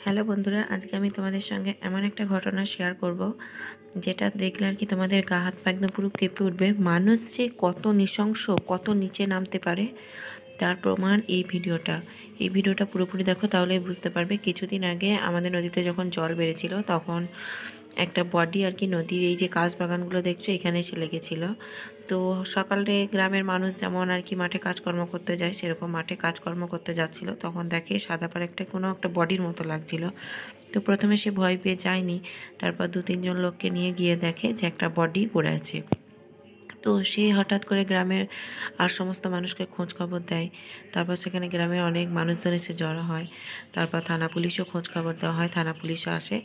Hello বন্ধুরা, আজকে আমি তোমাদের সঙ্গে এমন একটা ঘটনা শেয়ার করব যেটা দেখলে আর কি তোমাদের গা হাত পা একদম পুরো কেঁপে উঠবে। মানুষ যে কত নৃশংস, কত নিচে নামতে পারে তার প্রমাণ এই ভিডিওটা পুরোপুরি দেখো, তাহলে বুঝতে পারবে। কিছুদিন আগে আমাদের নদীতে যখন জল বেড়েছিল তখন একটা বডি আর কি নদীর এই যে কাঁচ বাগানগুলো দেখছো এখানে এসে লেগেছিল। তো সকালে গ্রামের মানুষ যেমন আর কি মাঠে কাজকর্ম করতে যায়, সেরকম মাঠে কাজকর্ম করতে যাচ্ছিল, তখন দেখে সাদা পাড়ে কোনো একটা বডির মতো লাগছিল। তো প্রথমে সে ভয় পেয়ে যায়নি, তারপর 2-3 জন লোককে নিয়ে গিয়ে দেখে যে একটা বডি পড়ে আছে। তো সে হঠাৎ করে গ্রামের আর সমস্ত মানুষকে খোঁজ খবর দেয়। তারপর সেখানে গ্রামের অনেক মানুষজন এসে জড়ো হয়। তারপর থানা পুলিশও খোঁজ খবর দেওয়া হয়, থানা পুলিশও আসে।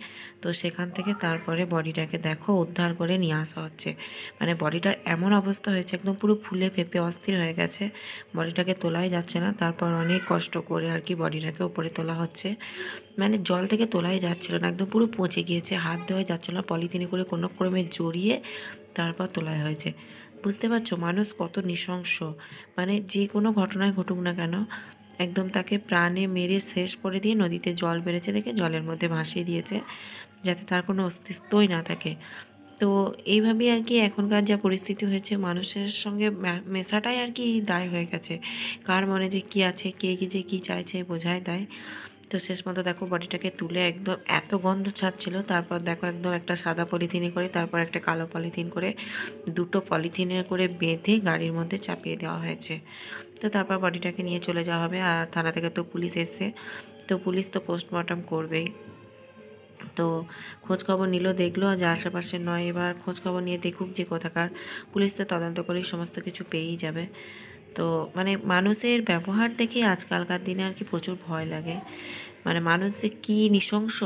তো সেখান থেকে তারপরে বডিটাকে দেখো উদ্ধার করে নিয়ে আসা হচ্ছে। মানে বডিটার এমন অবস্থা হয়েছে, একদম পুরো ফুলে ফেঁপে অস্থির হয়ে গেছে, বডিটাকে তোলাই যাচ্ছে না। তারপর অনেক কষ্ট করে আর কি বডিটাকে উপরে তোলা হচ্ছে। মানে জল থেকে তোলাই যাচ্ছিল না, একদম পুরো পচে গিয়েছে, হাত দেওয়া যাচ্ছিল না, পলিথিনে করে কোনো ক্রমে জড়িয়ে তারপর তোলা হয়েছে। বুঝতে পারছো মানুষ কত নৃশংস। মানে যে কোনো ঘটনায় ঘটুক না কেন, একদম তাকে প্রাণে মেরে শেষ করে দিয়ে নদীতে জল বেড়েছে দেখে জলের মধ্যে ভাসিয়ে দিয়েছে, যাতে তার কোনো অস্তিত্বই না থাকে। তো এইভাবেই আর কি এখনকার যা পরিস্থিতি হয়েছে, মানুষের সঙ্গে মেশাটাই আর কি দায় হয়ে গেছে। কার মনে যে কী আছে, কে কি যে কী চাইছে বোঝাই দায়। তো শেষ মতো দেখো বডিটাকে তুলে, একদম এত গন্ধ ছাড়ছিল, তারপর দেখো একদম একটা সাদা পলিথিনে করে, তারপর একটা কালো পলিথিন করে, দুটো পলিথিনে করে বেঁধে গাড়ির মধ্যে চাপিয়ে দেওয়া হয়েছে। তো তারপর বডিটাকে নিয়ে চলে যাওয়া হবে। আর থানা থেকে তো পুলিশ এসছে, তো পুলিশ তো পোস্টমর্টম করবেই। তো খোঁজ খবর নিল, দেখলো যে আশেপাশে নয়, এবার খোঁজ খবর নিয়ে দেখুক যে কোথাকার। পুলিশ তো তদন্ত করেই সমস্ত কিছু পেয়েই যাবে। তো মানে মানুষের ব্যবহার দেখে আজকালকার দিনে আর কি প্রচুর ভয় লাগে। মানে মানুষ যে কী নৃশংস,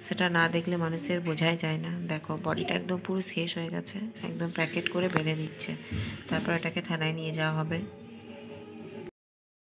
সেটা না দেখলে মানুষের বোঝাই যায় না। দেখো বডিটা একদম পুরো শেষ হয়ে গেছে, একদম প্যাকেট করে বেঁধে দিচ্ছে, তারপর এটাকে থানায় নিয়ে যাওয়া হবে।